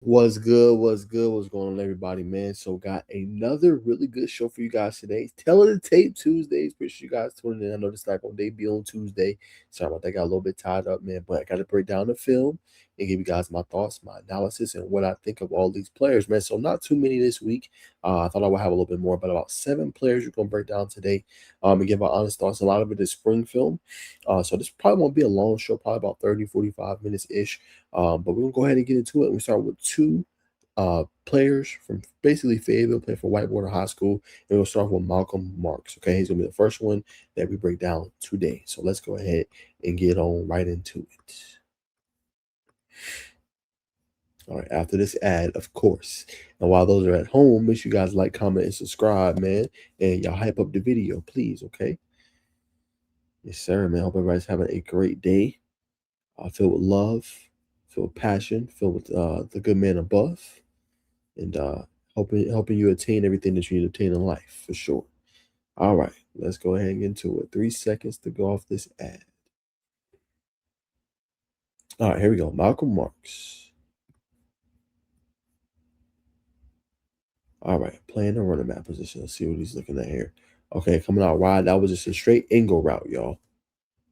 What's good? What's good? What's going on, everybody, man? So, got another really good show for you guys today. Telling the Tape Tuesdays. Appreciate you guys tuning in. I know this not going to debut on Tuesday. Sorry about that. Got a little bit tied up, man. But I got to break down the film and give you guys my thoughts, my analysis, and what I think of all these players, man. So, not too many this week. I thought I would have a little bit more, but about 7 players we're going to break down today and give our honest thoughts. A lot of it is spring film. So, this probably won't be a long show, probably about 30, 45 minutes ish. But we're gonna go ahead and get into it. We start with two players from basically Fayetteville, play for Whitewater High School, and we'll start with Malcolm Marks. Okay, he's gonna be the first one that we break down today. So let's go ahead and get on right into it. All right, after this ad, of course. And while those are at home, make sure you guys like, comment, and subscribe, man. And y'all hype up the video, please, okay? Yes, sir, man. Hope everybody's having a great day. Filled with love, filled with passion, filled with the good man above, and helping you attain everything that you need to attain in life, for sure. All right, let's go ahead and get into it. 3 seconds to go off this ad. All right, here we go. Malcolm Marks. All right, playing the running back position. Let's see what he's looking at here. Okay, coming out wide. That was just a straight angle route, y'all.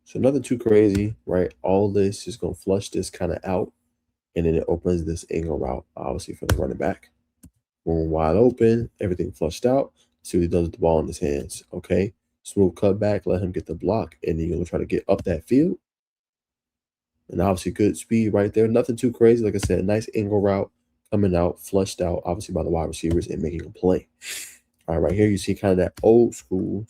So nothing too crazy, right? All this is going to flush this kind of out, and then it opens this angle route, obviously, for the running back. Boom, wide open, everything flushed out. See what he does with the ball in his hands. Okay, smooth cut back, let him get the block, and then you're going to try to get up that field. And obviously, good speed right there. Nothing too crazy. Like I said, nice angle route coming out, flushed out, obviously by the wide receivers and making a play. All right, right here you see kind of that old school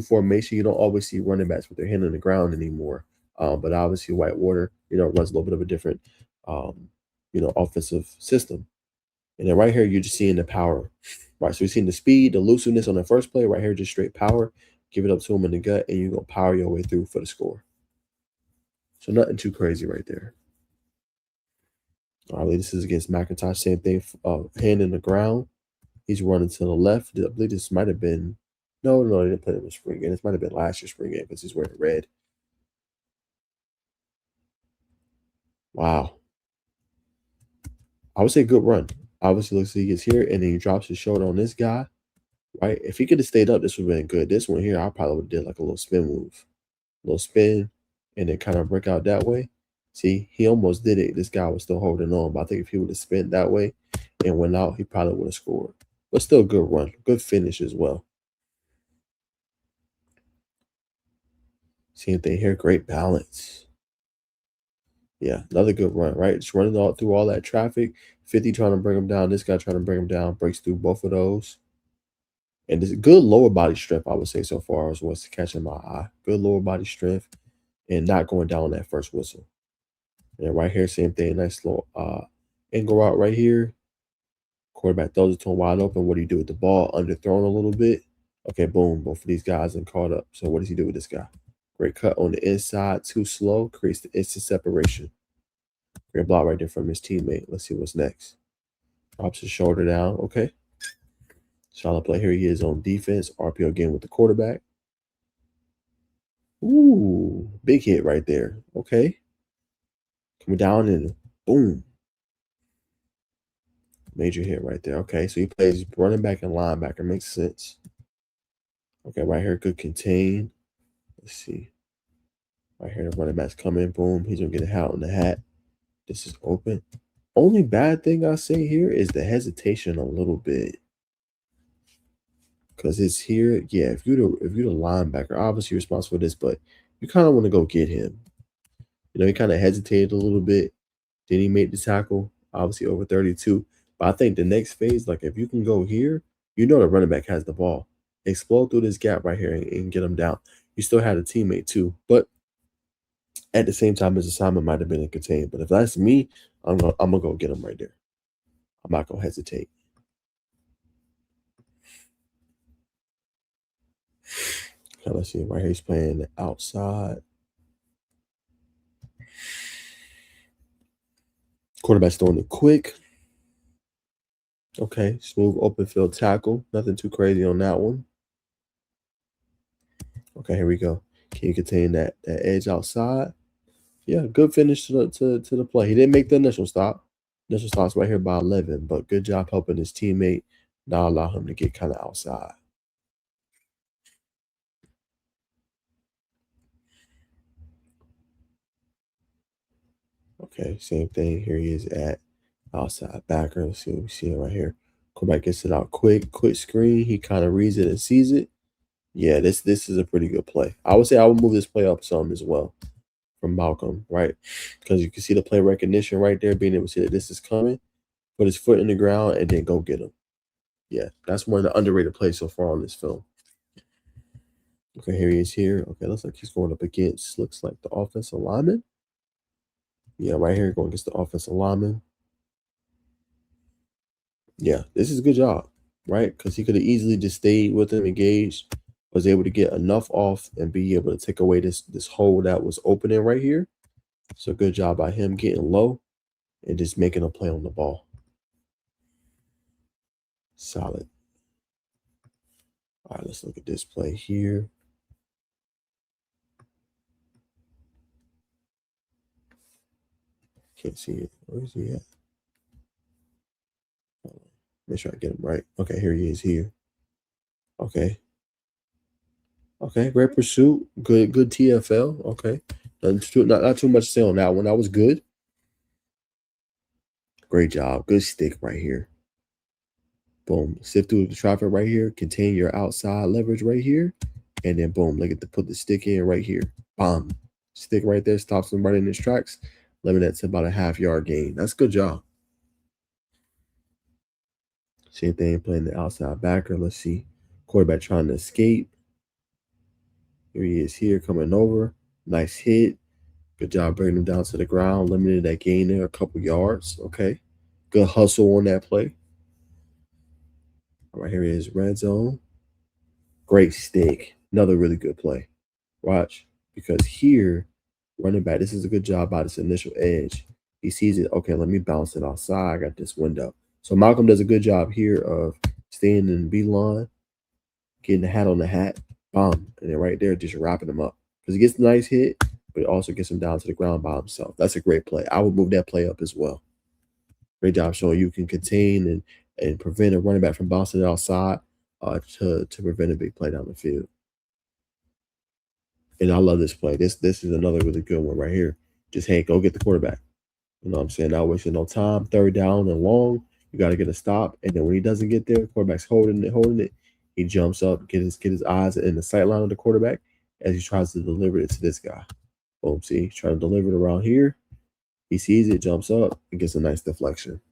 formation. You don't always see running backs with their hand on the ground anymore. But obviously Whitewater, runs a little bit of a different, offensive system. And then right here, you're just seeing the power, right? So you're seeing the speed, the elusiveness on the first play. Right here, just straight power. Give it up to him in the gut, and you're going to power your way through for the score. So nothing too crazy right there. All right, this is against McIntosh. Same thing, hand in the ground. He's running to the left. I believe this might have been – no, they didn't play him in the spring game. This might have been last year's spring game because he's wearing red. Wow. I would say good run. Obviously, looks like he gets here, and then he drops his shoulder on this guy. Right? If he could have stayed up, this would have been good. This one here, I probably would have did like a little spin move. A little spin, and then kind of break out that way. See, he almost did it. This guy was still holding on. But I think if he would have spent that way and went out, he probably would have scored. But still good run. Good finish as well. Same thing here. Great balance. Yeah, another good run, right? Just running all through all that traffic. 50 trying to bring him down. This guy trying to bring him down. Breaks through both of those. And this good lower body strength, I would say, so far as what's catching my eye. Good lower body strength and not going down on that first whistle. And right here, same thing. Nice little angle route right here. Quarterback throws it to him wide open. What do you do with the ball? Underthrown a little bit. Okay, boom. Both of these guys are caught up. So what does he do with this guy? Great cut on the inside. Too slow. Creates the instant separation. Great block right there from his teammate. Let's see what's next. Drops his shoulder down. Okay. Solid play here. He is on defense. RPO again with the quarterback. Ooh, big hit right there. Okay. Coming down and boom. Major hit right there. Okay, so he plays running back and linebacker. Makes sense. Okay, right here, good contain. Let's see. Right here, the running back's coming. Boom. He's going to get a hat on the hat. This is open. Only bad thing I say here is the hesitation a little bit. Because it's here. Yeah, if you're the linebacker, obviously you're responsible for this, but you kind of want to go get him. He kind of hesitated a little bit. Then he made the tackle, obviously over 32. But I think the next phase, like if you can go here, the running back has the ball. Explode through this gap right here and get him down. You still had a teammate too. But at the same time, his assignment might have been contained. But if that's me, I'm gonna go get him right there. I'm not gonna hesitate. Okay, let's see. Right here, he's playing the outside. Quarterback's throwing it quick. Okay, smooth open field tackle. Nothing too crazy on that one. Okay, here we go. Can you contain that edge outside? Yeah, good finish to the play. He didn't make the initial stop. Initial stops right here by 11, but good job helping his teammate, not allow him to get kind of outside. Okay, same thing. Here he is at outside backer. Let's see what we see it right here. Quarterback gets it out quick screen. He kind of reads it and sees it. Yeah, this is a pretty good play. I would say I would move this play up some as well from Malcolm, right? Because you can see the play recognition right there, being able to see that this is coming, put his foot in the ground, and then go get him. Yeah, that's one of the underrated plays so far on this film. Okay, here he is here. Okay, looks like he's going up against, looks like the offensive lineman. Yeah, right here, going against the offensive lineman. Yeah, this is a good job, right? Because he could have easily just stayed with him, engaged, was able to get enough off and be able to take away this hole that was opening right here. So good job by him getting low and just making a play on the ball. Solid. All right, let's look at this play here. Can't see it. Where is he at? Make sure I get him right. Okay, here he is here. Okay. Okay, great pursuit. Good TFL. Okay. Not too much to say on that one. That was good. Great job. Good stick right here. Boom. Sift through the traffic right here. Contain your outside leverage right here. And then boom. Look at the put the stick in right here. Bomb. Stick right there. Stops him right in his tracks. Limit that to about a half-yard gain. That's a good job. Same thing playing the outside backer. Let's see. Quarterback trying to escape. Here he is here coming over. Nice hit. Good job bringing him down to the ground. Limited that gain there a couple yards. Okay. Good hustle on that play. All right, here he is. Red zone. Great stick. Another really good play. Watch. Because here, running back, this is a good job by this initial edge. He sees it. Okay, let me bounce it outside. I got this window. So Malcolm does a good job here of staying in the B line, getting the hat on the hat, bomb, and then right there just wrapping him up. Because he gets a nice hit, but it also gets him down to the ground by himself. That's a great play. I would move that play up as well. Great job showing you can contain and prevent a running back from bouncing it outside to prevent a big play down the field. And I love this play. This is another really good one right here. Just hey, go get the quarterback. You know what I'm saying? Not wasting no time. Third down and long. You got to get a stop. And then when he doesn't get there, quarterback's holding it. He jumps up, get his eyes in the sight line of the quarterback as he tries to deliver it to this guy. Boom. See, he's trying to deliver it around here. He sees it, jumps up, and gets a nice deflection.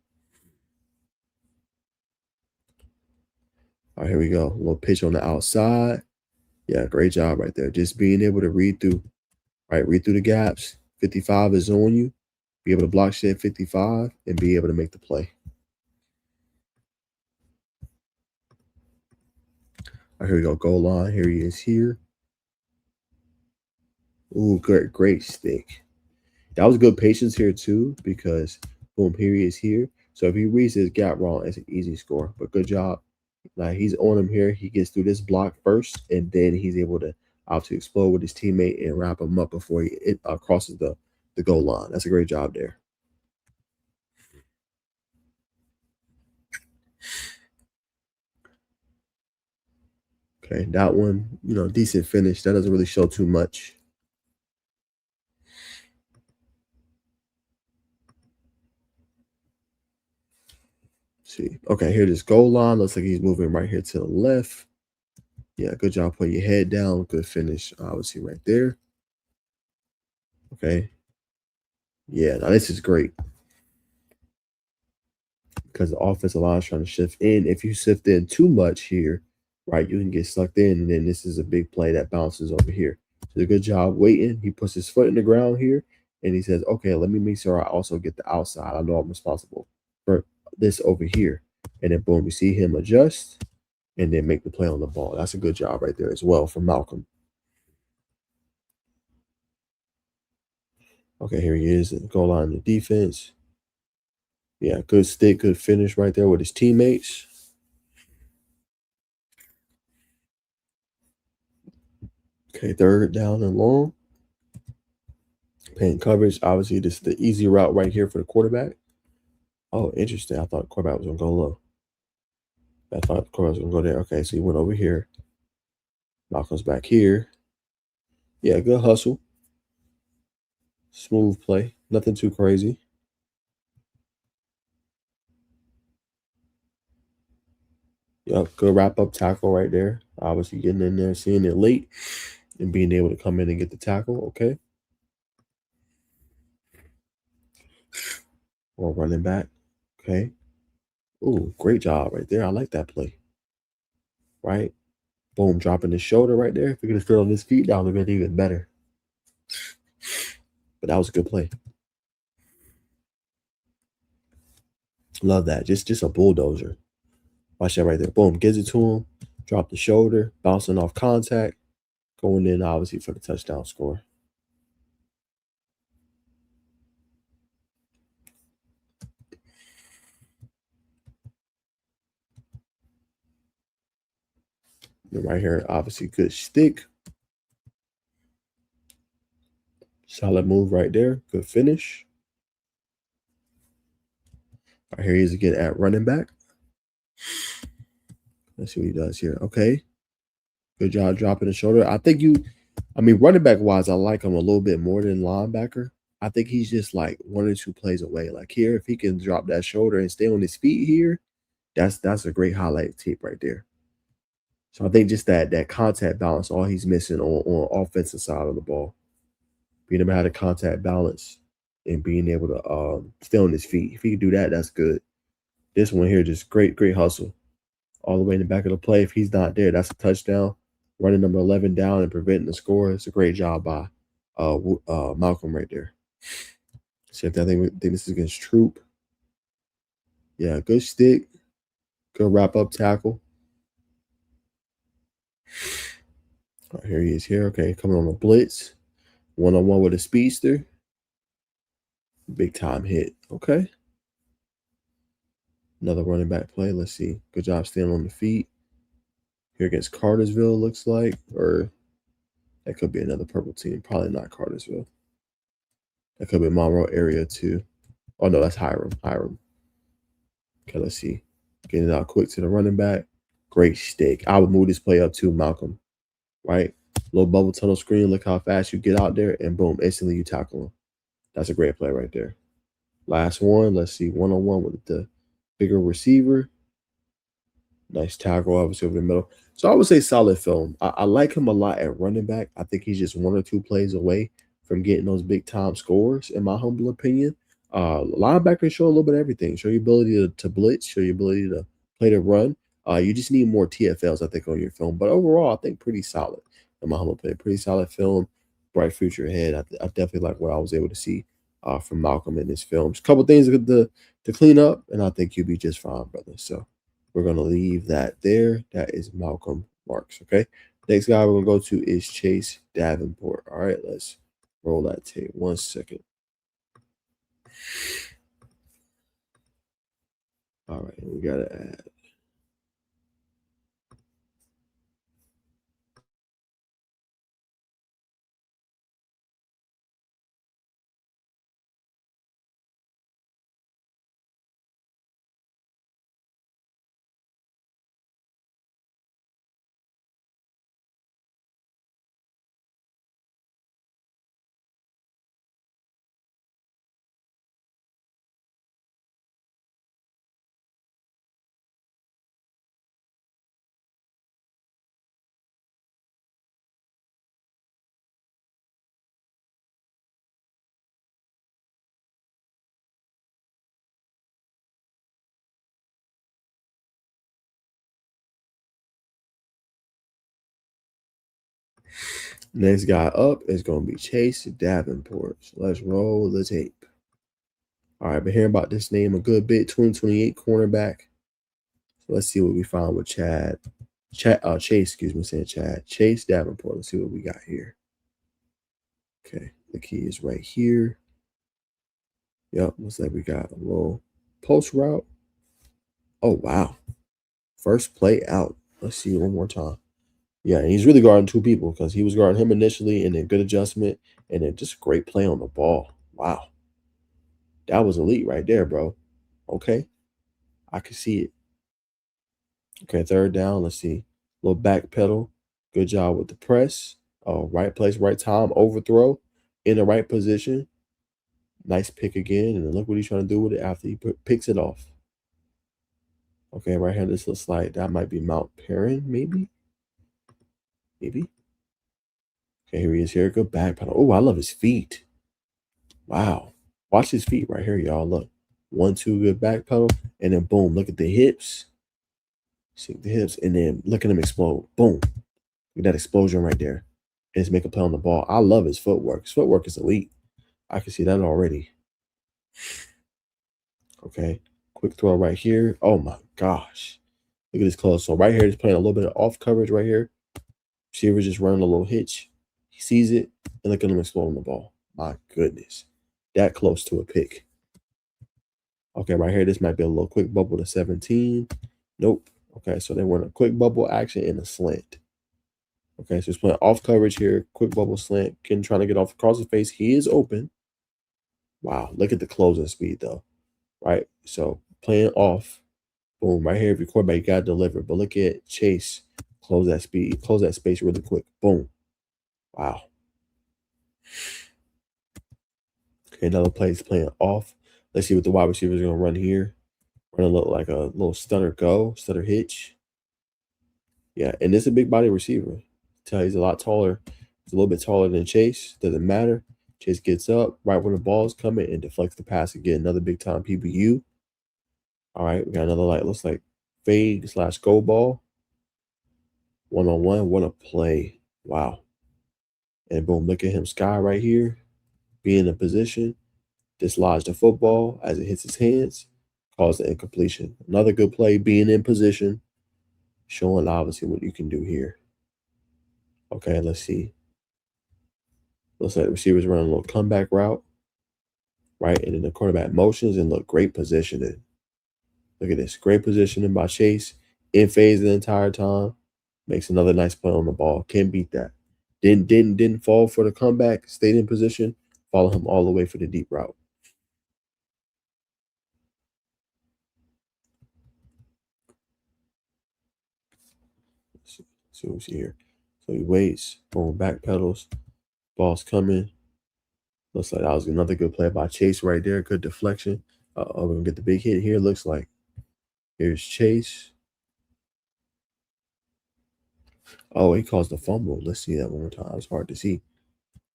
All right, here we go. A little pitch on the outside. Yeah, great job right there. Just being able to read through, right? Read through the gaps. 55 is on you. Be able to block shed 55 and be able to make the play. All right, here we go. Goal line. Here he is here. Ooh, great stick. That was good patience here too, because boom, here he is here. So if he reads his gap wrong, it's an easy score. But good job. Like he's on him here. He gets through this block first, and then he's able to obviously explode with his teammate and wrap him up before he crosses the goal line. That's a great job there. Okay, that one, decent finish. That doesn't really show too much. See, okay, here this goal line. Looks like he's moving right here to the left. Yeah, good job putting your head down. Good finish, obviously, right there. Okay. Yeah, now this is great because the offensive line is trying to shift in. If you shift in too much here, right, you can get sucked in, and then this is a big play that bounces over here. So a good job waiting. He puts his foot in the ground here, and he says, okay, let me make sure I also get the outside. I know I'm responsible for this over here. And then boom, you see him adjust and then make the play on the ball. That's a good job right there as well from Malcolm. Okay, here he is. Goal line the defense. Yeah, good stick, good finish right there with his teammates. Okay, third down and long. Paying coverage. Obviously, this is the easy route right here for the quarterback. Oh, interesting. I thought quarterback was gonna go low. I thought the quarterback was gonna go there. Okay, so he went over here. Malcolm's back here. Yeah, good hustle. Smooth play. Nothing too crazy. Yep, good wrap up tackle right there. Obviously getting in there, seeing it late, and being able to come in and get the tackle. Okay. Or running back. Okay. Ooh, great job right there. I like that play. Right? Boom, dropping his shoulder right there. If he could have stood on his feet, that would have been even better. But that was a good play. Love that. Just a bulldozer. Watch that right there. Boom, gives it to him. Drop the shoulder, bouncing off contact, going in obviously for the touchdown score. And right here, obviously good stick. Solid move right there. Good finish. Right here he is again at running back. Let's see what he does here. Okay. Good job dropping the shoulder. Running back wise, I like him a little bit more than linebacker. I think he's just like 1 or 2 plays away. Like here, if he can drop that shoulder and stay on his feet here, that's a great highlight tape right there. So I think just that contact balance, all he's missing on offensive side of the ball. Being able to have the contact balance and being able to stay on his feet. If he can do that, that's good. This one here, just great hustle. All the way in the back of the play. If he's not there, that's a touchdown. Running number 11 down and preventing the score. It's a great job by Malcolm right there. Same thing. I think this is against Troop. Yeah, good stick. Good wrap up tackle. Right, here he is here. Okay, coming on a blitz. 1-on-1 with a speedster. Big time hit. Okay. Another running back play. Let's see. Good job staying on the feet. Here against Cartersville, looks like. Or that could be another purple team. Probably not Cartersville. That could be Monroe area too. Oh no, that's Hiram. Okay, let's see. Getting it out quick to the running back. Great stick. I would move this play up to Malcolm. Right? Little bubble tunnel screen. Look how fast you get out there, and boom, instantly you tackle him. That's a great play right there. Last one. Let's see. 1-on-1 with the bigger receiver. Nice tackle, obviously, over the middle. So I would say solid film. I like him a lot at running back. I think he's just 1 or 2 plays away from getting those big time scores, in my humble opinion. Linebacker show a little bit of everything. Show your ability to blitz, show your ability to play the run. You just need more TFLs, I think, on your film. But overall, I think pretty solid, in my humble opinion. Pretty solid film, bright future ahead. I definitely like what I was able to see from Malcolm in his films. A couple things to clean up, and I think you'll be just fine, brother. So we're going to leave that there. That is Malcolm Marks, okay? Next guy we're going to go to is Chase Davenport. All right, let's roll that tape. 1 second. All right, we got to add. Next guy up is going to be Chase Davenport. So let's roll the tape. All right, been hearing about this name a good bit. 2028 cornerback. So let's see what we find with Chase, excuse me, saying Chad. Chase Davenport. Let's see what we got here. Okay, the key is right here. Yep, looks like we got a little post route. Oh, wow. First play out. Let's see one more time. Yeah, and he's really guarding 2 people because he was guarding him initially, and then good adjustment, and then just great play on the ball. Wow. That was elite right there, bro. Okay, I can see it. Okay, third down. Let's see. Little back pedal. Good job with the press. Oh, right place, right time. Overthrow in the right position. Nice pick again. And then look what he's trying to do with it after he picks it off. Okay, right here. This looks like that might be Mount Perrin, maybe. Maybe. Okay, here he is here. Good back pedal. Oh, I love his feet. Wow. Watch his feet right here, y'all. Look. 1, 2, good back pedal. And then boom. Look at the hips. See the hips. And then look at him explode. Boom. Look at that explosion right there. And just make a play on the ball. I love his footwork. His footwork is elite. I can see that already. Okay. Quick throw right here. Oh my gosh. Look at this close. So right here, he's playing a little bit of off coverage right here. Receiver's just running a little hitch. He sees it, and look at him exploding the ball. My goodness. That close to a pick. Okay, right here, this might be a little quick bubble to 17. Nope. Okay, so they were in a quick bubble action in a slant. Okay, so he's playing off coverage here. Quick bubble slant. Ken trying to get off across his face. He is open. Wow, look at the closing speed, though. Right? So playing off. Boom, right here. If your quarterback, you got to deliver. But look at Chase. Close that speed. Close that space really quick. Boom. Wow. Okay, another play is playing off. Let's see what the wide receiver is going to run here. Run a little like a little stutter hitch. Yeah, and this is a big body receiver. Tell he's a lot taller. He's a little bit taller than Chase. Doesn't matter. Chase gets up right when the ball's coming and deflects the pass again. Another big time PBU. All right, we got another looks like fade / go ball. 1-on-1. What a play. Wow. And boom, look at him. Sky right here. Being in position. Dislodge the football as it hits his hands. Cause the incompletion. Another good play. Being in position. Showing obviously what you can do here. Okay, let's see. Looks like the receiver's running a little comeback route. Right? And then the quarterback motions and look, great positioning. Look at this. Great positioning by Chase. In phase the entire time. Makes another nice play on the ball. Can't beat that. Didn't fall for the comeback. Stayed in position. Follow him all the way for the deep route. Let's see what we see here. So he waits. Boom. Back pedals. Ball's coming. Looks like that was another good play by Chase right there. Good deflection. We're going to get the big hit here. Looks like here's Chase. Oh, he caused the fumble. Let's see that one more time. It's hard to see.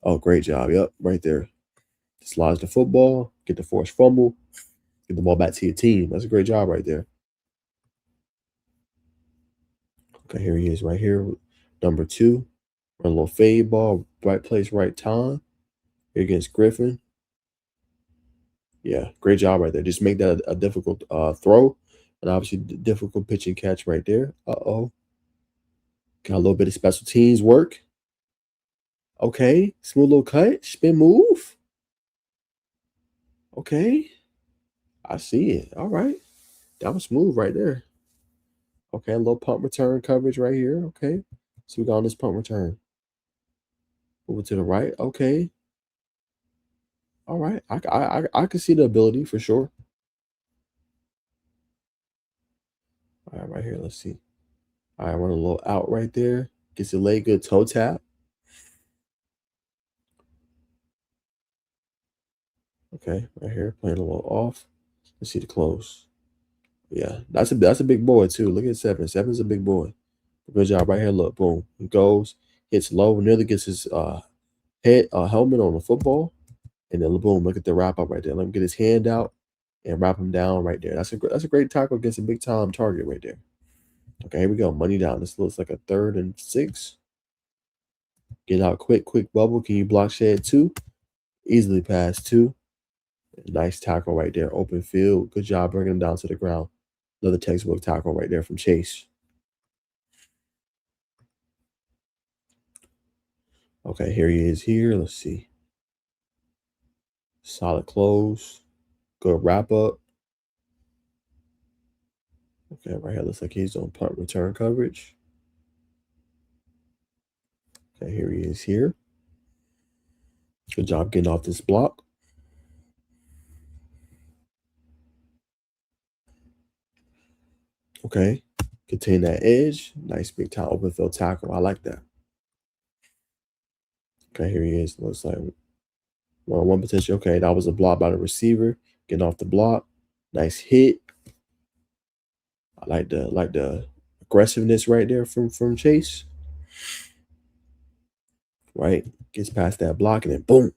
Oh, great job. Yep, right there. Slides the football, get the forced fumble, get the ball back to your team. That's a great job right there. Okay, here he is right here. Number 2. Run a little fade ball, right place, right time. Here against Griffin. Yeah, great job right there. Just make that a difficult throw. And obviously difficult pitch and catch right there. Uh-oh. Got a little bit of special teams work. Okay, smooth little cut, spin move. Okay, I see it. All right, that was smooth right there. Okay, a little punt return coverage right here. Okay, so we got on this punt return. Over to the right. Okay, all right. I can see the ability for sure. All right, right here. Let's see. All right, run a little out right there. Gets your leg good toe tap. Okay, right here, playing a little off. Let's see the close. Yeah, that's a big boy too. Look at 7. 7's a big boy. Good job right here. Look, boom. He goes, hits low, nearly gets his helmet on the football, and then boom. Look at the wrap up right there. Let him get his hand out and wrap him down right there. That's a great tackle against a big time target right there. Okay, here we go. Money down. This looks like a 3rd and 6. Get out quick bubble. Can you block shed 2? Easily pass 2. Nice tackle right there. Open field. Good job bringing him down to the ground. Another textbook tackle right there from Chase. Okay, here he is here. Let's see. Solid close. Good wrap up. Okay, right here looks like he's on punt return coverage. Okay, here he is here. Good job getting off this block. Okay. Contain that edge. Nice big time open field tackle. I like that. Okay, here he is. Looks like one potential. Okay, that was a block by the receiver. Getting off the block. Nice hit. I like the aggressiveness right there from Chase. Right. Gets past that block and then boom.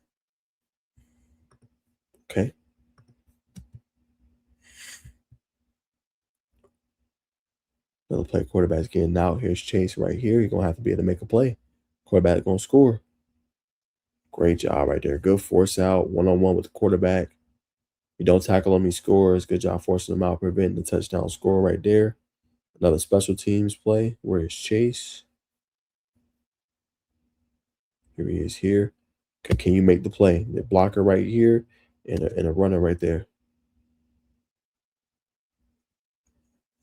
Okay. Another play. Quarterback's getting out. Here's Chase right here. He's gonna have to be able to make a play. Quarterback gonna score. Great job right there. Good force out. One-on-one with the quarterback. You don't tackle him, he scores. Good job forcing him out, preventing the touchdown score right there. Another special teams play. Where is Chase? Here he is here. Okay, can you make the play? The blocker right here and a runner right there.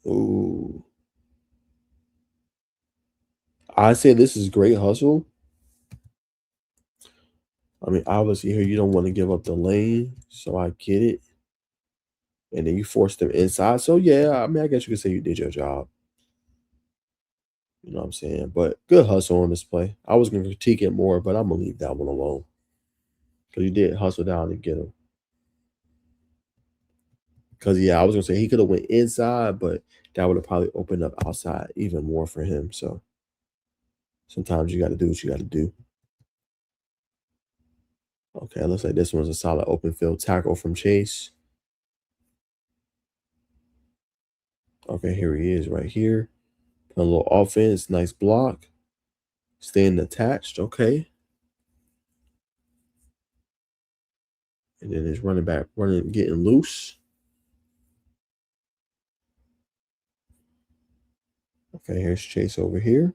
Ooh. I say this is great hustle. I mean, obviously here you don't want to give up the lane, so I get it. And then you force them inside. So yeah, I mean, I guess you could say you did your job. You know what I'm saying? But good hustle on this play. I was gonna critique it more, but I'm gonna leave that one alone. Because you did hustle down and get him. Because yeah, I was gonna say he could have went inside, but that would have probably opened up outside even more for him. So sometimes you got to do what you got to do. Okay, it looks like this one's a solid open field tackle from Chase. Okay, here he is right here. A little offense, nice block. Staying attached. Okay. And then his running back getting loose. Okay, here's Chase over here.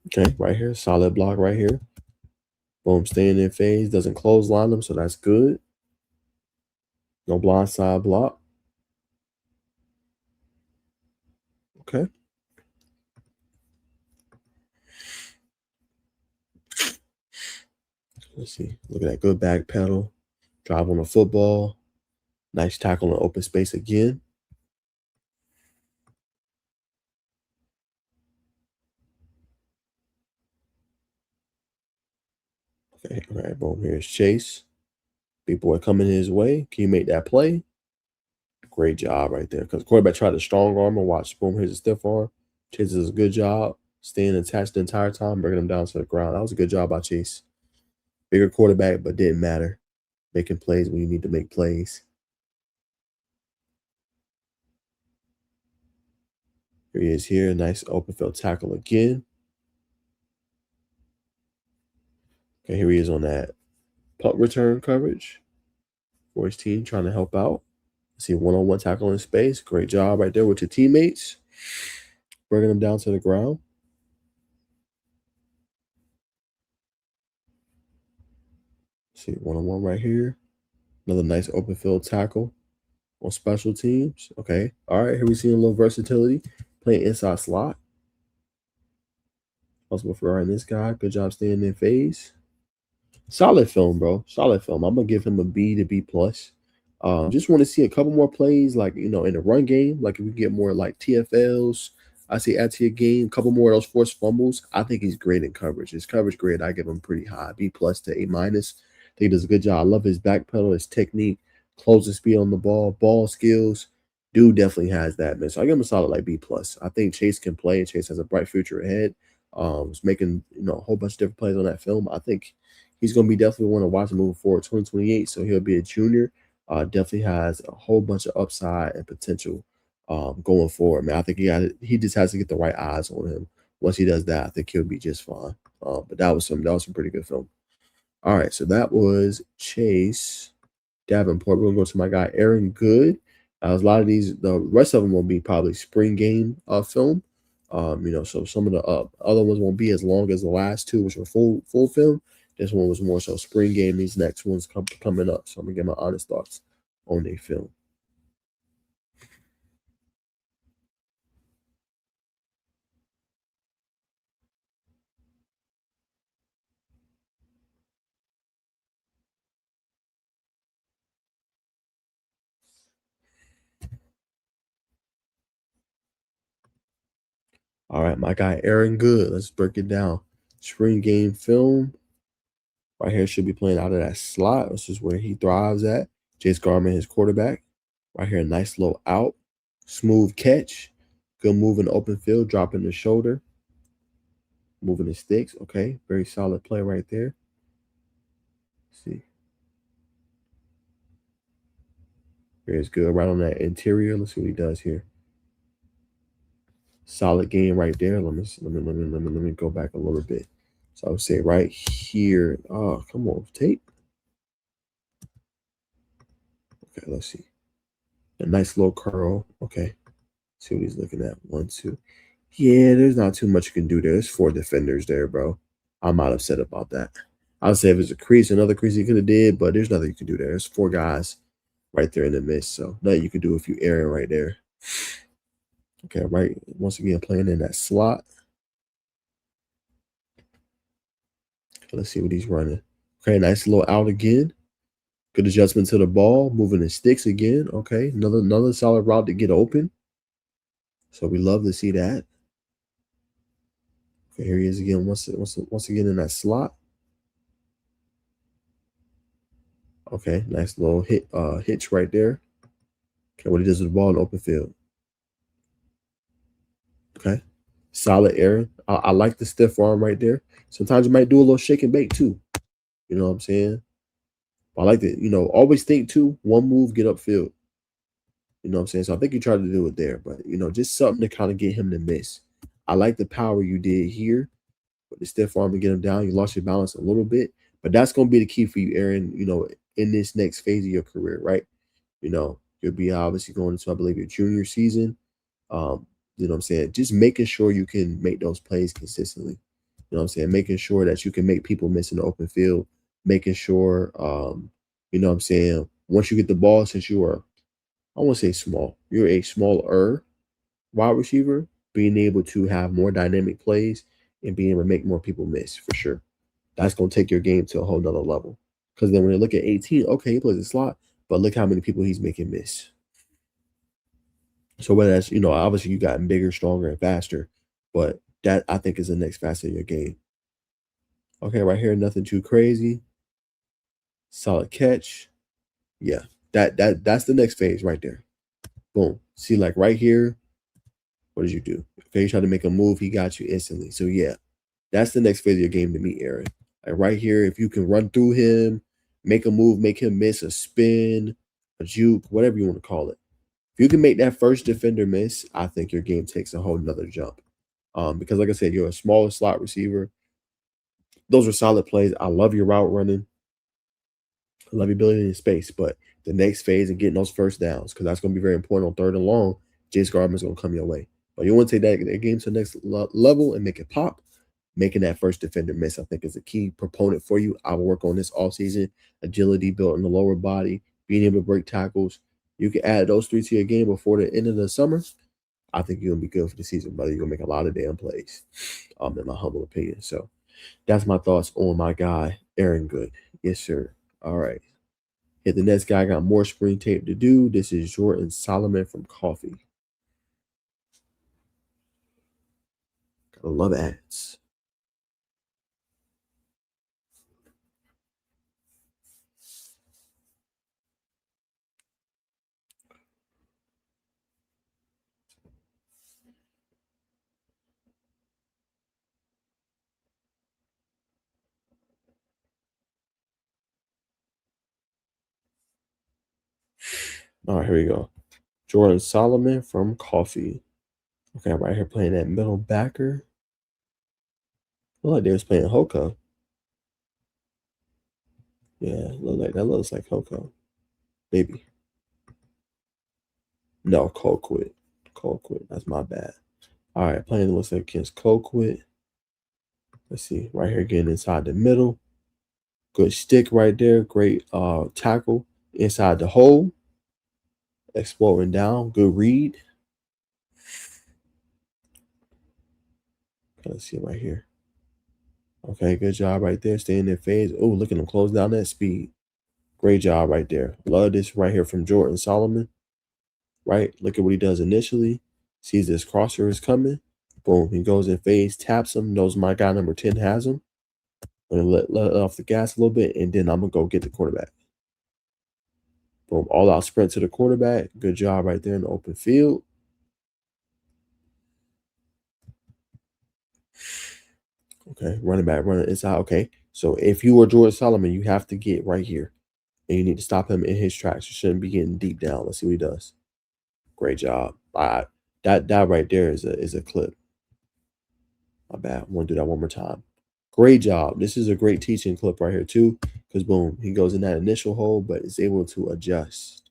Okay, right here. Solid block right here. Boom, staying in phase. Doesn't clothesline them, so that's good. No blind side block. Okay. Let's see. Look at that good back pedal. Drive on the football. Nice tackle in open space again. Okay, all right, boom. Here's Chase. Big boy coming his way. Can you make that play? Great job right there. Because quarterback tried to strong arm and watch. Boom, here's a stiff arm. Chase does a good job staying attached the entire time, bringing him down to the ground. That was a good job by Chase. Bigger quarterback, but didn't matter. Making plays when you need to make plays. Here he is here. Nice open field tackle again. Okay, here he is on that punt return coverage for his team, trying to help out. See one-on-one tackle in space. Great job right there with your teammates. Bringing them down to the ground. See one-on-one right here. Another nice open field tackle on special teams. Okay. All right. Here we see a little versatility. Playing inside slot. Possible for running this guy. Good job staying in phase. Solid film, bro. Solid film. I'm gonna give him a B to B plus. Just want to see a couple more plays, like in the run game. Like if we get more like TFLs, I say add to your game. A couple more of those forced fumbles. I think he's great in coverage. His coverage grade, I give him pretty high, B plus to A minus. I think he does a good job. I love his back pedal, his technique, closing speed on the ball skills. Dude definitely has that, man. So I give him a solid like B plus. I think Chase can play. Chase has a bright future ahead. Was making a whole bunch of different plays on that film. I think he's going to be definitely one to watch moving forward 2028. So he'll be a junior. Definitely has a whole bunch of upside and potential going forward, man. I think he just has to get the right eyes on him. Once he does that, I think he'll be just fine. But that was some pretty good film. All right, so that was Chase Davenport. We're gonna go to my guy Aaron Goode. A lot of the rest of them will be probably spring game film. So some of the other ones won't be as long as the last two, which were full film. This one was more so spring game. These next ones coming up. So I'm gonna get my honest thoughts on the film. All right, my guy Aaron Goode. Let's break it down. Spring game film. Right here should be playing out of that slot. This is where he thrives at. Jace Garman, his quarterback. Right here, nice low out. Smooth catch. Good move in the open field, dropping the shoulder. Moving the sticks. Okay, very solid play right there. Let's see. Here's good right on that interior. Let's see what he does here. Solid game right there. Let me go back a little bit. So I would say right here. Oh, come on, tape. Okay, let's see. A nice little curl. Okay. See what he's looking at. 1, 2. Yeah, there's not too much you can do there. There's 4 defenders there, bro. I'm not upset about that. I would say if it's a crease, another crease he could have did, but there's nothing you can do there. There's 4 guys right there in the midst. So nothing you can do if you air it right there. Okay, right. Once again, playing in that slot. Let's see what he's running. Okay, nice little out again. Good adjustment to the ball. Moving the sticks again. Okay, another solid route to get open. So we love to see that. Okay, here he is again. Once again in that slot. Okay, nice little hitch right there. Okay, what he does with the ball in the open field. Okay, solid air. I like the stiff arm right there. Sometimes you might do a little shake and bake too. You know what I'm saying? I like to, always think too, one move, get upfield. You know what I'm saying? So I think you tried to do it there, but just something to kind of get him to miss. I like the power you did here with the stiff arm and get him down. You lost your balance a little bit, but that's going to be the key for you, Aaron, in this next phase of your career, right? You'll be obviously going into, I believe, your junior season. You know what I'm saying? Just making sure you can make those plays consistently. You know what I'm saying? Making sure that you can make people miss in the open field. Making sure, you know what I'm saying? Once you get the ball, since you are, I won't say small, you're a smaller wide receiver, being able to have more dynamic plays and being able to make more people miss for sure. That's going to take your game to a whole nother level. Because then when they look at 18, okay, he plays a slot, but look how many people he's making miss. So whether that's, obviously you gotten bigger, stronger, and faster, but that I think is the next facet of your game. Okay, right here, nothing too crazy. Solid catch. Yeah, that's the next phase right there. Boom. See, like right here, what did you do? Okay, you try to make a move, he got you instantly. So yeah, that's the next phase of your game to me, Aaron. Like right here, if you can run through him, make a move, make him miss a spin, a juke, whatever you want to call it. If you can make that first defender miss, I think your game takes a whole nother jump. Because like I said, you're a smaller slot receiver. Those are solid plays. I love your route running. I love your ability in space, but the next phase and getting those first downs, because that's going to be very important on 3rd and long. Jace Garman's going to come your way. But you want to take that game to the next level and make it pop. Making that first defender miss, I think, is a key proponent for you. I will work on this all season. Agility built in the lower body, being able to break tackles. You can add those 3 to your game before the end of the summer. I think you're going to be good for the season, brother. You're going to make a lot of damn plays, in my humble opinion. So that's my thoughts on my guy, Aaron Goode. Yes, sir. All right. Hit the next guy. Got more spring tape to do. This is Jordan Solomon from Coffee. Gotta love ads. All right, here we go. Jordan Solomon from Coffee. Okay, I'm right here playing that middle backer. Look like they was playing Hoko. Yeah, that looks like Hoko. Maybe. No, Colquitt. Colquitt. That's my bad. All right, playing looks like against Colquitt. Let's see. Right here getting inside the middle. Good stick right there. Great tackle inside the hole. Exploding down. Good read. Let's see right here. Okay, good job right there. Stay in their phase. Oh, look at them close down that speed. Great job right there. Love this right here from Jordan Solomon. Right? Look at what he does initially. Sees this crosser is coming. Boom. He goes in phase, taps him, knows my guy number 10 has him. I'm gonna let off the gas a little bit, and then I'm gonna go get the quarterback. Boom. All out sprint to the quarterback. Good job right there in the open field. Okay, running back, running inside. Okay, so if you are George Solomon, you have to get right here, and you need to stop him in his tracks. You shouldn't be getting deep down. Let's see what he does. Great job. That right there is a clip. My bad. I want to do that one more time. Great job. This is a great teaching clip right here too, because boom, he goes in that initial hole, but is able to adjust.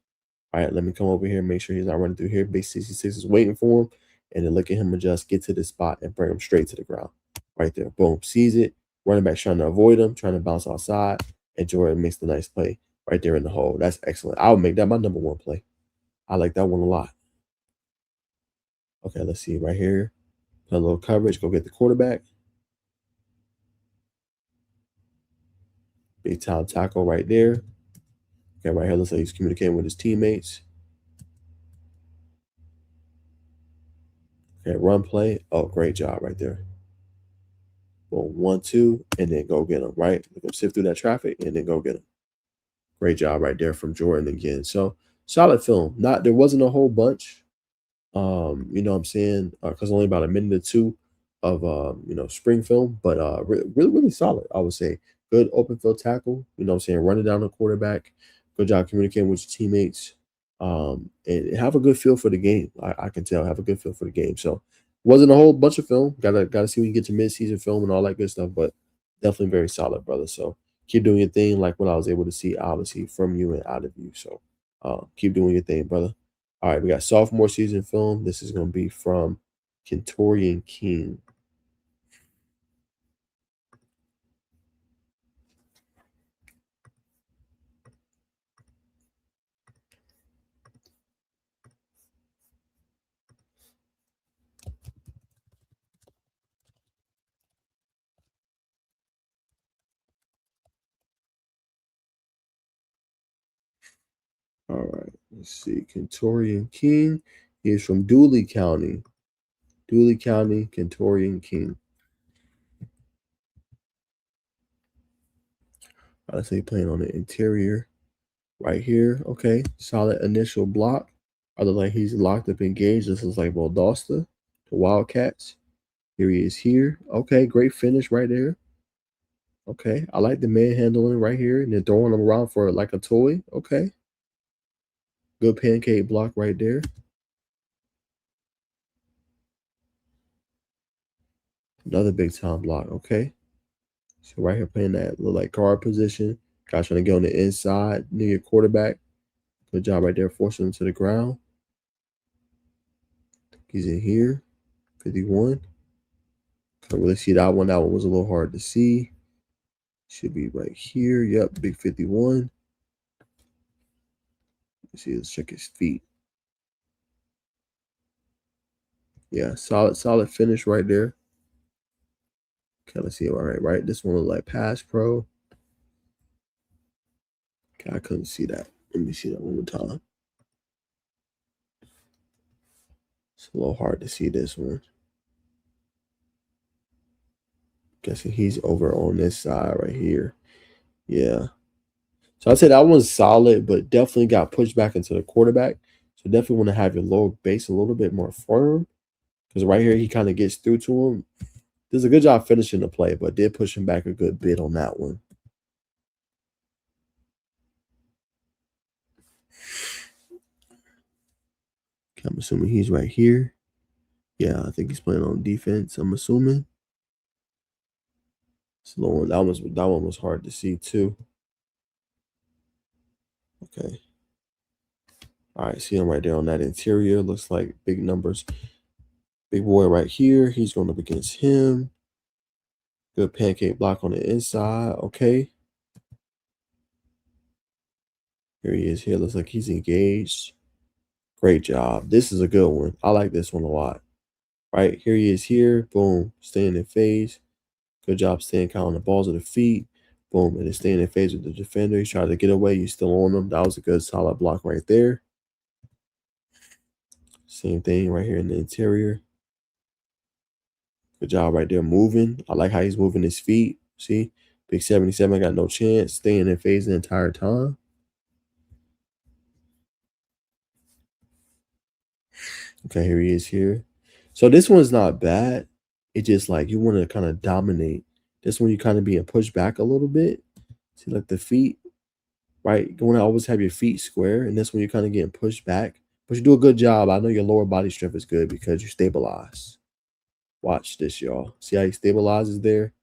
All right, let me come over here, make sure he's not running through here. Big 66 is waiting for him, and then look at him adjust, get to the spot, and bring him straight to the ground. Right there. Boom. Sees it. Running back trying to avoid him, trying to bounce outside, and Jordan makes the nice play right there in the hole. That's excellent. I would make that my number one play. I like that one a lot. Okay, let's see right here. Put a little coverage. Go get the quarterback. Big time tackle right there. Okay, right here looks like he's communicating with his teammates. Okay, run play. Oh, great job right there. Boom, 1, 2, and then go get him, right? Look him sift through that traffic and then go get him. Great job right there from Jordan again. So solid film. There wasn't a whole bunch. You know what I'm saying? Because only about a minute or two of spring film, but really solid, I would say. Good open field tackle, you know what I'm saying, running down the quarterback. Good job communicating with your teammates. And have a good feel for the game. I can tell, have a good feel for the game. So wasn't a whole bunch of film. Gotta see when you get to midseason film and all that good stuff, but definitely very solid, brother. So keep doing your thing, like what I was able to see, obviously, from you and out of you. So keep doing your thing, brother. All right, we got sophomore season film. This is going to be from Quintorian King. All right, let's see. Quintorian King. He is from Dooley County. Dooley County, Quintorian King. All right, let's say playing on the interior right here. Okay, solid initial block. Other like he's locked up engaged. This is like Valdosta, the Wildcats. Here he is here. Okay, great finish right there. Okay, I like the manhandling right here and then throwing him around for like a toy. Okay, good pancake block right there. Another big time block. Okay, so right here playing that little like guard position. Guys trying to get on the inside near your quarterback. Good job right there, forcing him to the ground. He's in here, 51. Can't really see that one. That one was a little hard to see. Should be right here. Yep, big 51. Let's see, let's check his feet. Yeah, solid finish right there. Okay, let's see. All right. This one look like pass pro. Okay, I couldn't see that. Let me see that one more time. It's a little hard to see this one. Guessing he's over on this side right here. Yeah. So I'd say that one's solid, but definitely got pushed back into the quarterback. So definitely want to have your lower base a little bit more firm. Because right here, he kind of gets through to him. Does a good job finishing the play, but did push him back a good bit on that one. Okay, I'm assuming he's right here. Yeah, I think he's playing on defense, I'm assuming. So that one was hard to see too. Okay. All right, see him right there on that interior. Looks like big numbers. Big boy right here. He's going up against him. Good pancake block on the inside. Okay. Here he is here. Looks like he's engaged. Great job. This is a good one. I like this one a lot. Right, here he is here. Boom. Staying in phase. Good job staying kind of on the balls of the feet. Boom. And then staying in phase with the defender. He's trying to get away. You're still on him. That was a good solid block right there. Same thing right here in the interior. Good job right there moving. I like how he's moving his feet. See? Big 77 got no chance. Staying in phase the entire time. Okay, here he is here. So this one's not bad. It's just like you want to kind of dominate. This one you kind of being pushed back a little bit. See, like the feet, right? You want to always have your feet square, and this one you're kind of getting pushed back. But you do a good job. I know your lower body strength is good because you stabilize. Watch this, y'all. See how he stabilizes there?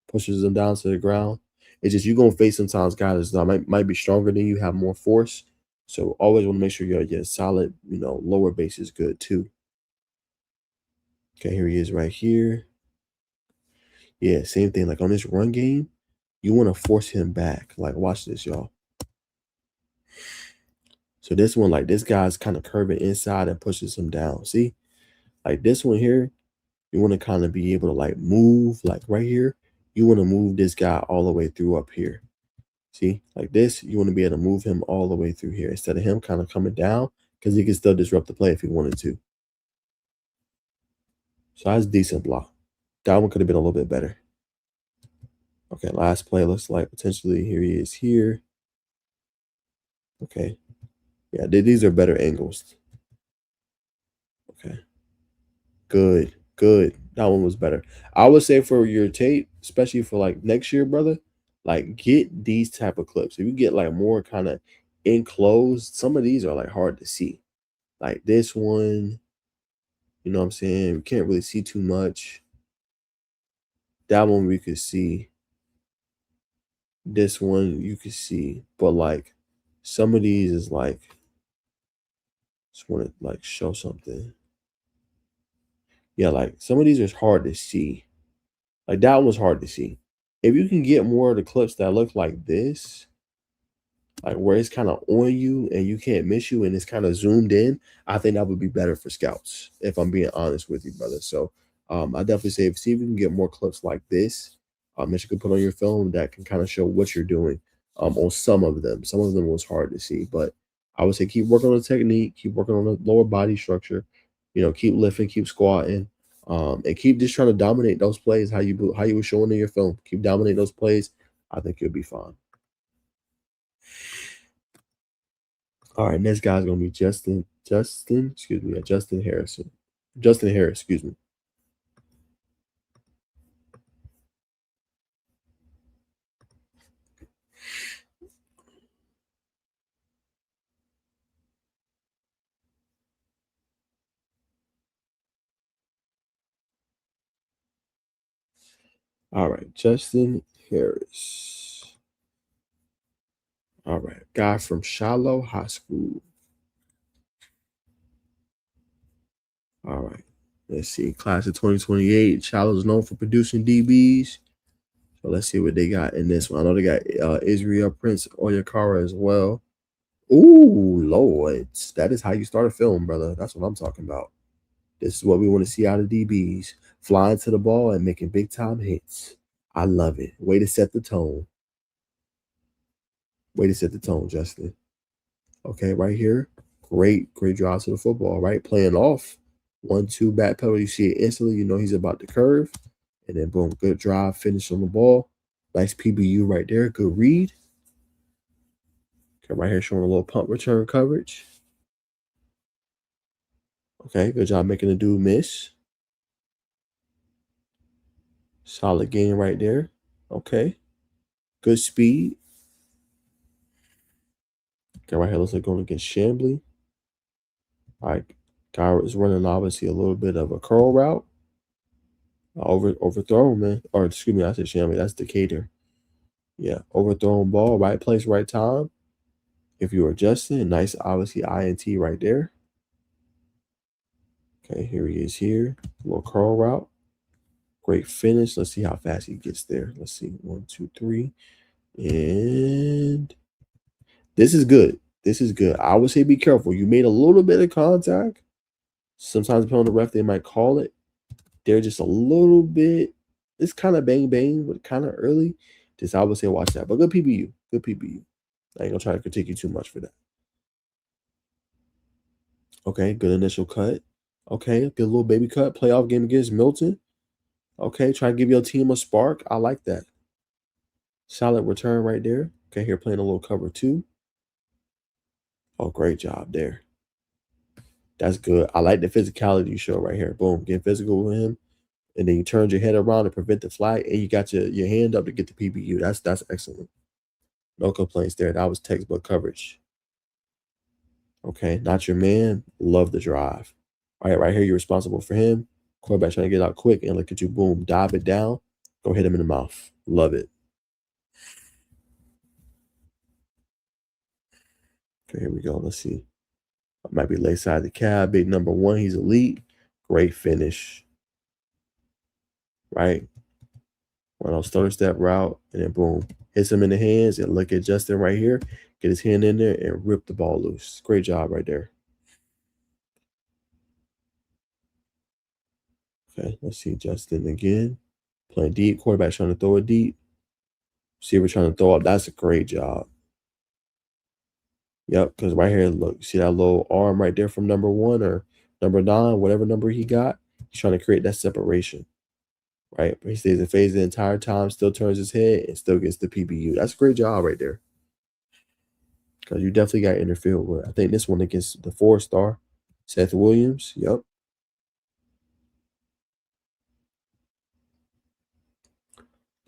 Pushes them down to the ground. It's just you're gonna face sometimes guys that might be stronger than you, have more force. So always want to make sure your solid, lower base is good too. Okay, here he is right here. Yeah, same thing. Like on this run game, you want to force him back. Like, watch this, y'all. So this one, like this guy's kind of curving inside and pushes him down. See? Like this one here, you want to kind of be able to like move, like right here. You want to move this guy all the way through up here. See? Like this, you want to be able to move him all the way through here instead of him kind of coming down because he can still disrupt the play if he wanted to. So that's a decent block. That one could have been a little bit better. Okay, last play looks like potentially here he is here. Okay. Yeah, these are better angles. Okay. Good. Good. That one was better. I would say for your tape, especially for like next year, brother, like get these type of clips. If you get like more kind of enclosed, some of these are like hard to see. Like this one, you know what I'm saying? We can't really see too much. That one we could see. This one you could see. But like some of these is like just want to like show something. Yeah, like some of these are hard to see. Like that one was hard to see. If you can get more of the clips that look like this, like where it's kind of on you and you can't miss you and it's kind of zoomed in, I think that would be better for scouts, if I'm being honest with you, brother. So I definitely say see if you can get more clips like this that you can put on your film that can kind of show what you're doing on some of them. Some of them was hard to see, but I would say keep working on the technique, keep working on the lower body structure, keep lifting, keep squatting, and keep just trying to dominate those plays how you were showing in your film. Keep dominating those plays. I think you'll be fine. All right, next guy's gonna be Justin Harrison. Justin Harris, excuse me. All right, Justin Harris. All right, guy from Shiloh High School. All right, let's see. Class of 2028. Shiloh is known for producing DBs. So let's see what they got in this one. I know they got Israel Prince Oyakara as well. Ooh, Lord. That is how you start a film, brother. That's what I'm talking about. This is what we want to see out of DBs. Flying to the ball and making big time hits. I love it. Way to set the tone. Way to set the tone, Justin. Okay, right here. Great drive to the football, right? Playing off. 1-2 back pedal. You see it instantly. You know he's about to curve. And then boom, good drive, finish on the ball. Nice PBU right there. Good read. Okay, right here showing a little pump return coverage. Okay, good job making the dude miss. Solid game right there. Okay. Good speed. Okay, right here looks like going against Chambly. All right. Guy is running obviously a little bit of a curl route. Overthrown, man. Or excuse me, I said Chambly. That's Decatur. Yeah. Overthrown ball, right place, right time. If you're adjusting, nice obviously INT right there. Okay, here he is here. A little curl route. Great finish. Let's see how fast he gets there. Let's see. 1, 2, 3. And this is good. This is good. I would say be careful. You made a little bit of contact. Sometimes depending on the ref, they might call it. They're just a little bit. It's kind of bang bang, but kind of early. Just I would say watch that. But good PBU. Good PBU. I ain't gonna try to critique you too much for that. Okay, good initial cut. Okay, good little baby cut. Playoff game against Milton. Okay, try to give your team a spark. I like that. Solid return right there. Okay, here playing a little cover two. Oh, great job there. That's good. I like the physicality you show right here. Boom, get physical with him. And then you turn your head around to prevent the flight, and you got your hand up to get the PBU. That's excellent. No complaints there. That was textbook coverage. Okay, not your man. Love the drive. All right, here you're responsible for him. Quarterback trying to get out quick, and look at you. Boom, dive it down. Go hit him in the mouth. Love it. Okay, here we go. Let's see. Might be late side of the cab. Big number one. He's elite. Great finish. Right. Run on stutter step route, and then boom. Hits him in the hands, and look at Justin right here. Get his hand in there and rip the ball loose. Great job right there. Okay, let's see Justin again. Playing deep. Quarterback trying to throw it deep. Receiver trying to throw up. That's a great job. Yep, because right here, look, see that little arm right there from number one or number nine, whatever number he got? He's trying to create that separation, right? But he stays in phase the entire time, still turns his head, and still gets the PBU. That's a great job right there. Because you definitely got interfered with. I think this one against the 4-star, Seth Williams. Yep.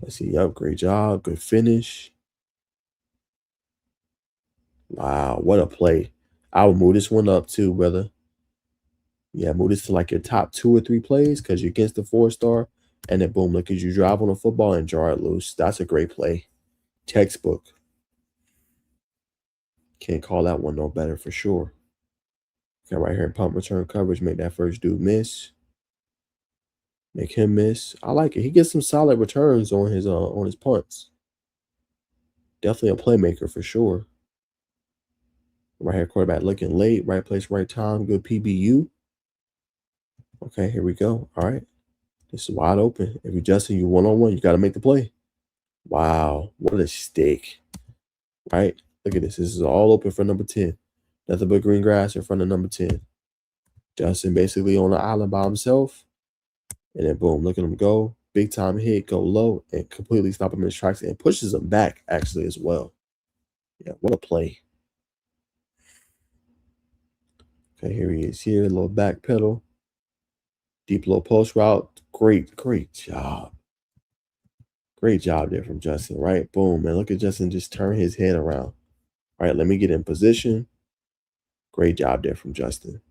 Let's see. Yep, great job. Good finish. Wow, what a play. I would move this one up too, brother. Yeah, move this to like your top 2 or 3 plays because you're against the 4-star. And then boom, look at you drive on the football and draw it loose. That's a great play. Textbook. Can't call that one no better for sure. Okay, right here in pump return coverage, make that first dude miss. Make him miss. I like it. He gets some solid returns on his punts. Definitely a playmaker for sure. Right here, quarterback looking late, right place, right time. Good PBU. Okay, here we go. All right. This is wide open. If you're Justin, you one-on-one, you got to make the play. Wow, what a stick. Right? Look at this. This is all open for number 10. Nothing but green grass in front of number 10. Justin basically on the island by himself. And then boom, look at him go. Big time hit, go low, and completely stop him in his tracks and pushes him back actually as well. Yeah, what a play. Okay, here he is here. A little back pedal. Deep low post route. Great job. Great job there from Justin, right? Boom, man. Look at Justin just turn his head around. All right, let me get in position. Great job there from Justin.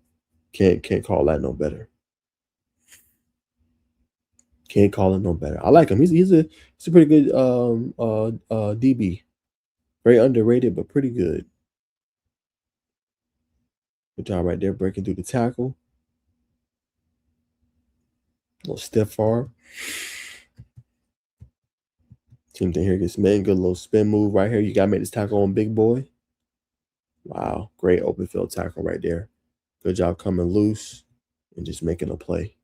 Can't call that no better. Can't call it no better. I like him. He's a pretty good DB. Very underrated, but pretty good. Good job right there, breaking through the tackle. A little stiff arm. Same thing here gets made. Good little spin move right here. You gotta make this tackle on big boy. Wow, great open field tackle right there. Good job coming loose and just making a play.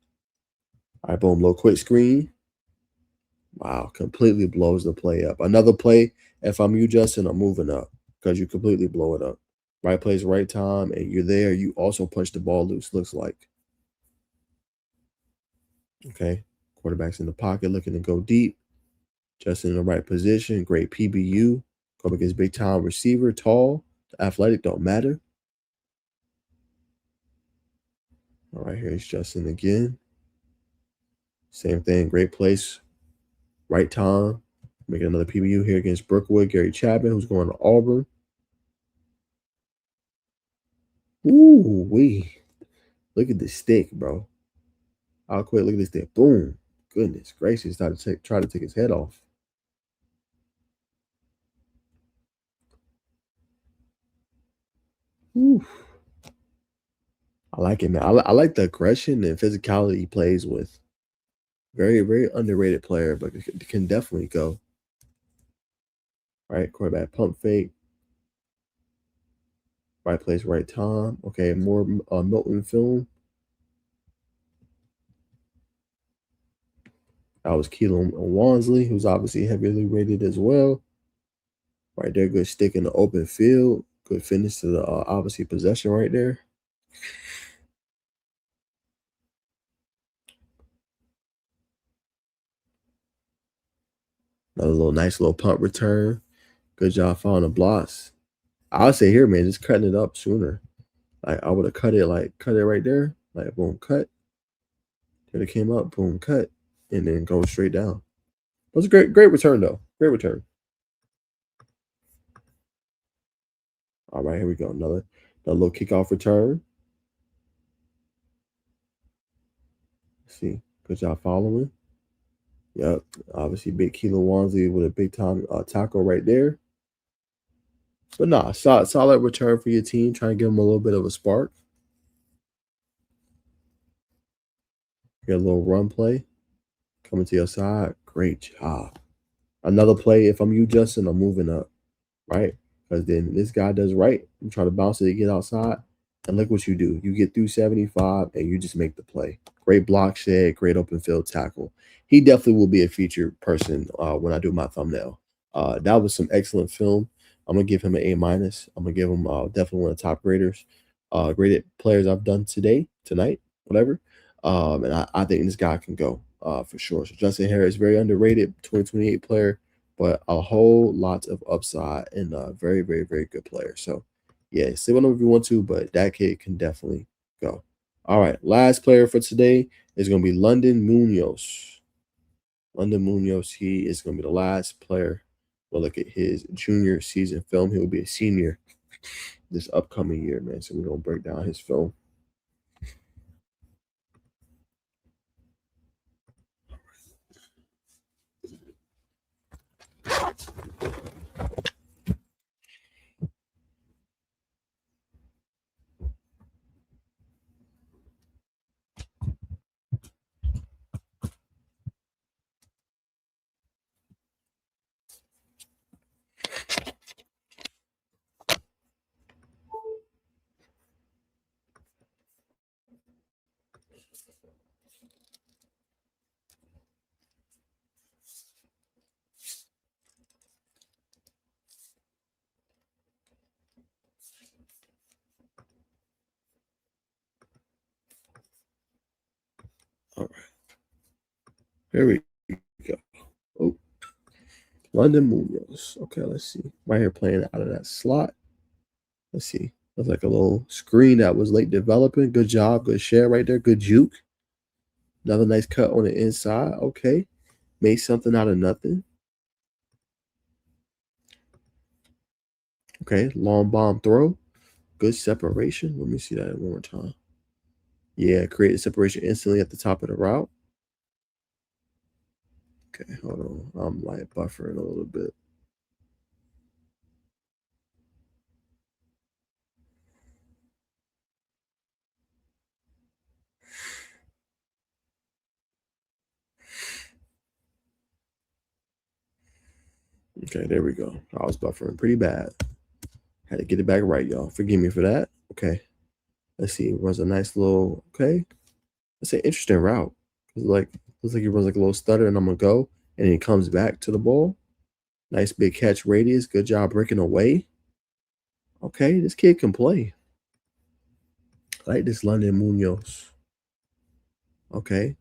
All right, boom, little quick screen. Wow, completely blows the play up. Another play, if I'm you, Justin, I'm moving up because you completely blow it up. Right place, right time, and you're there. You also punch the ball loose, looks like. Okay, quarterback's in the pocket looking to go deep. Justin in the right position. Great PBU. Go against big time receiver, tall, athletic, don't matter. All right, here's Justin again. Same thing, great place, right time. Making another PBU here against Brookwood, Gary Chapman, who's going to Auburn. Ooh, wee. Look at this stick, bro. I'll quit. Look at this stick. Boom. Goodness gracious. Try to take his head off. Ooh. I like it, man. I like the aggression and physicality he plays with. Very underrated player, but can definitely go. Right, quarterback pump fake. Right place, right time. Okay, more Milton film. That was Keelan Wansley, who's obviously heavily rated as well. Right there, good stick in the open field. Good finish to the obviously possession right there. Another nice little punt return. Good job following the blocks. I would say here, man, just cutting it up sooner. Like I would have cut it right there. Like boom, cut. Then it came up, boom, cut, and then go straight down. It was a great return though. Great return. All right, here we go. Another little kickoff return. Let's see. Good job following. Yep. Obviously, big Kilo Wansley with a big time tackle right there. But nah, solid return for your team. Trying to give them a little bit of a spark. Get a little run play coming to your side. Great job. Another play. If I'm you, Justin, I'm moving up, right? Because then this guy does right. I'm trying to bounce it to get outside. And look what you do. You get through 75 and you just make the play. Great block shed, great open field tackle. He definitely will be a featured person when I do my thumbnail. That was some excellent film. I'm gonna give him an A minus. I'm gonna give him definitely one of the top graders, graded players I've done tonight, whatever. And I think this guy can go for sure. So Justin Harris, very underrated, 2028 player, but a whole lot of upside and a very, very, very good player. So yeah, say whatever you want to, but that kid can definitely go. All right, last player for today is going to be London Munoz. London Munoz, he is going to be the last player. We'll look at his junior season film. He will be a senior this upcoming year, man. So we're going to break down his film. All right. Here we go. Oh, London Munoz. Okay, let's see. Right here playing out of that slot. Let's see. Looks like a little screen that was late developing. Good job. Good share right there. Good juke. Another nice cut on the inside. Okay. Made something out of nothing. Okay. Long bomb throw. Good separation. Let me see that one more time. Yeah, created separation instantly at the top of the route. Okay, hold on. I'm like buffering a little bit. Okay, there we go. I was buffering pretty bad. Had to get it back right, y'all. Forgive me for that. Okay. Let's see. Runs a nice little, okay. That's an interesting route. Looks like he runs like a little stutter and I'm gonna go. And then he comes back to the ball. Nice big catch radius. Good job breaking away. Okay, this kid can play. I like this London Munoz. Okay.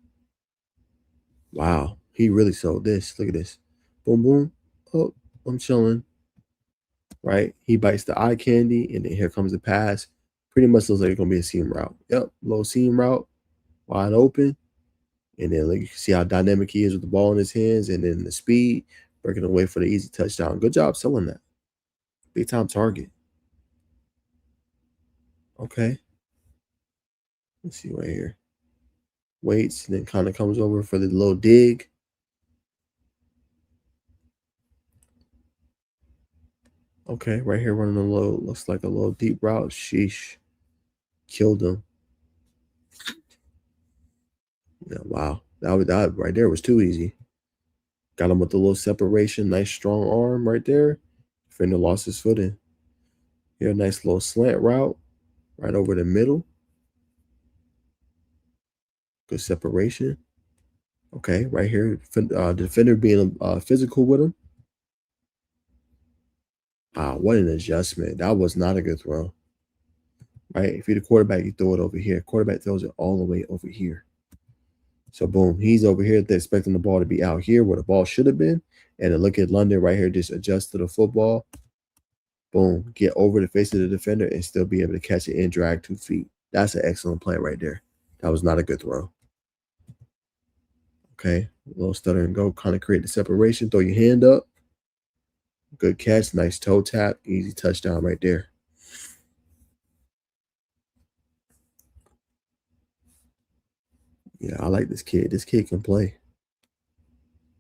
Wow. He really sold this. Look at this. Boom, boom. Oh, I'm chilling. Right? He bites the eye candy, and then here comes the pass. Pretty much looks like it's gonna be a seam route. Yep, low seam route, wide open. And then like you can see how dynamic he is with the ball in his hands, and then the speed, breaking away for the easy touchdown. Good job selling that. Big time target. Okay. Let's see right here. Waits, and then kind of comes over for the little dig. Okay, right here running a low, looks like a little deep route. Sheesh. Killed him. Yeah, wow. That right there was too easy. Got him with a little separation. Nice strong arm right there. Defender lost his footing. Here, a nice little slant route right over the middle. Good separation. Okay, right here, defender being physical with him. What an adjustment. That was not a good throw. Right? If you're the quarterback, you throw it over here. Quarterback throws it all the way over here. So boom, he's over here. They're expecting the ball to be out here where the ball should have been. And then look at London right here, just adjust to the football. Boom, get over the face of the defender and still be able to catch it and drag 2 feet. That's an excellent play right there. That was not a good throw. Okay, a little stutter and go, kind of create the separation. Throw your hand up. Good catch, nice toe tap, easy touchdown right there. Yeah, I like this kid. This kid can play.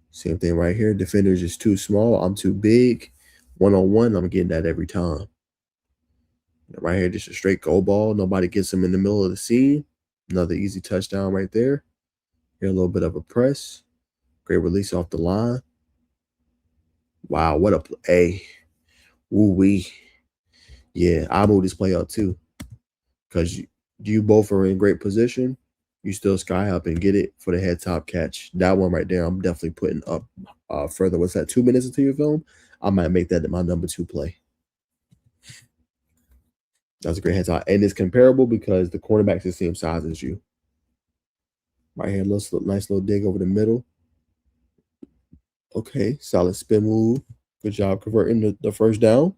Same thing right here. Defender's just too small. I'm too big. One-on-one, I'm getting that every time. Right here, just a straight goal ball. Nobody gets him in the middle of the seam. Another easy touchdown right there. Here, a little bit of a press. Great release off the line. Wow, what a play. Woo-wee. Yeah, I move this play up too. Because you both are in great position. You still sky up and get it for the head top catch. That one right there, I'm definitely putting up further. What's that, 2 minutes into your film? I might make that my number 2 play. That's a great head top. And it's comparable because the cornerback's the same size as you. Right here, nice little dig over the middle. Okay, solid spin move. Good job converting the first down.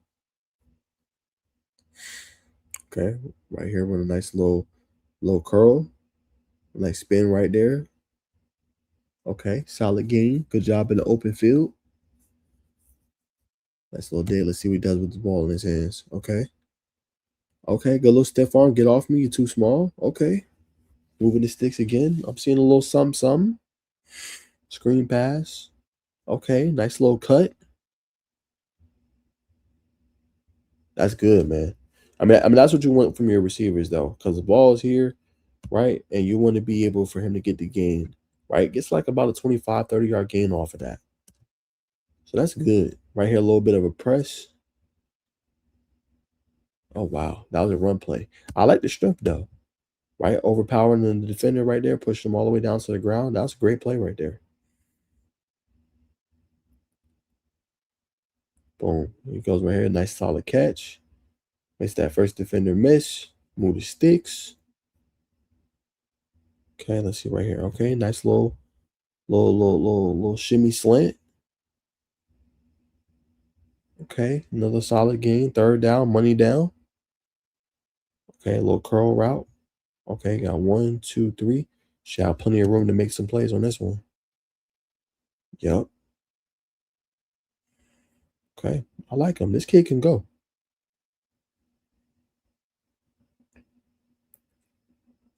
Okay, right here with a nice little curl. Nice spin right there. Okay, solid gain. Good job in the open field. Nice little dig. Let's see what he does with the ball in his hands. Okay. Okay, good little stiff arm. Get off me. You're too small. Okay. Moving the sticks again. I'm seeing a little something. Screen pass. Okay, nice little cut. That's good, man. I mean, that's what you want from your receivers, though, because the ball is here, right? And you want to be able for him to get the gain, right? Gets like about a 25, 30-yard gain off of that. So that's good. Right here, a little bit of a press. Oh, wow. That was a run play. I like the strength, though, right? Overpowering the defender right there, pushing him all the way down to the ground. That's a great play right there. Boom. He goes right here. Nice solid catch. Makes that first defender miss. Move the sticks. Okay, let's see right here. Okay, nice little shimmy slant. Okay, another solid gain. Third down, money down. Okay, a little curl route. Okay, got 1, 2, 3. Should have plenty of room to make some plays on this one. Yep. Okay, I like him. This kid can go.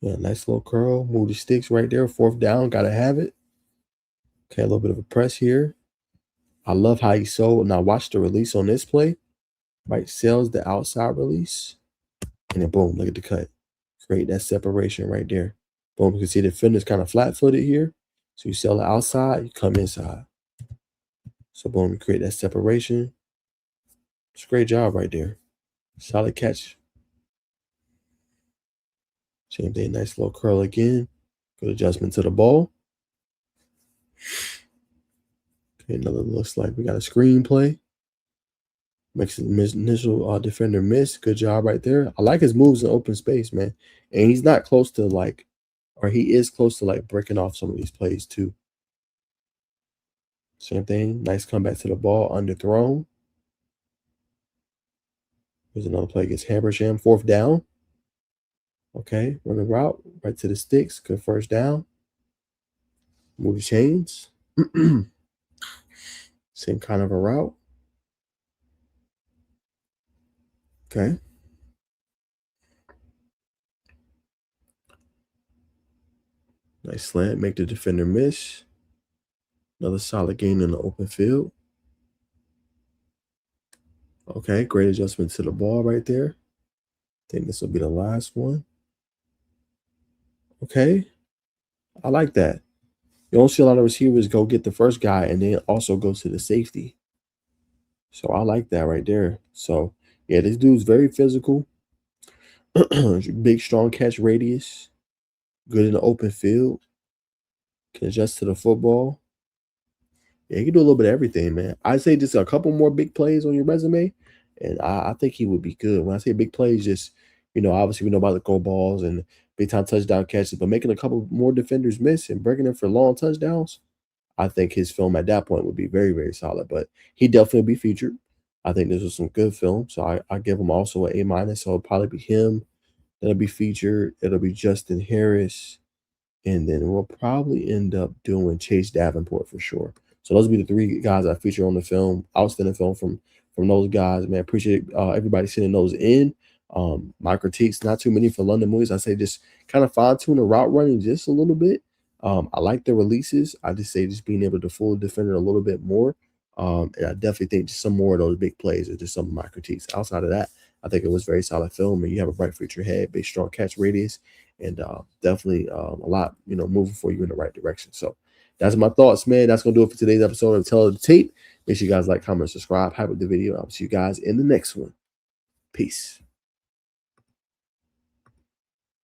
Yeah, nice little curl. Move the sticks right there. Fourth down, gotta have it. Okay, a little bit of a press here. I love how he sold. Now watch the release on this play. Right, sells the outside release. And then boom, look at the cut. Create that separation right there. Boom, you can see the defender's kind of flat-footed here. So you sell the outside, you come inside. So boom, you create that separation. It's a great job right there. Solid catch. Same thing, nice little curl again. Good adjustment to the ball. Okay, another looks like we got a screen play. Makes the initial defender miss. Good job right there. I like his moves in open space, man. And he's not close to like, or he is close to like breaking off some of these plays too. Same thing. Nice comeback to the ball, underthrown. Here's another play against Habersham. Fourth down. Okay, run the route right to the sticks. Good first down. Move the chains. Same kind of a route. Okay. Nice slant. Make the defender miss. Another solid gain in the open field. Okay, great adjustment to the ball right there. I think this will be the last one. Okay, I like that. You don't see a lot of receivers go get the first guy and then also go to the safety. So I like that right there. So, yeah, this dude's very physical. Big, strong catch radius. Good in the open field. Can adjust to the football. Yeah, he can do a little bit of everything, man. I'd say just a couple more big plays on your resume, and I think he would be good. When I say big plays, just Obviously we know about the goal balls and big time touchdown catches, but making a couple more defenders miss and breaking them for long touchdowns, I think his film at that point would be very, very solid. But he definitely be featured. I think this was some good film. So I give him also an A minus. So it'll probably be him that'll be featured. It'll be Justin Harris. And then we'll probably end up doing Chase Davenport for sure. So those will be the three guys I feature on the film. Outstanding film from those guys. Man, appreciate everybody sending those in. My critiques, not too many for London movies. I say just kind of fine tune the route running just a little bit. I like the releases. I just say just being able to fool the defender a little bit more. And I definitely think just some more of those big plays are just some of my critiques. Outside of that, I think it was very solid film, and you have a bright future ahead, big strong catch radius, and definitely a lot, moving for you in the right direction. So that's my thoughts, man. That's gonna do it for today's episode of Tell the Tape. Make sure you guys like, comment, subscribe, hype with the video. I'll see you guys in the next one. Peace.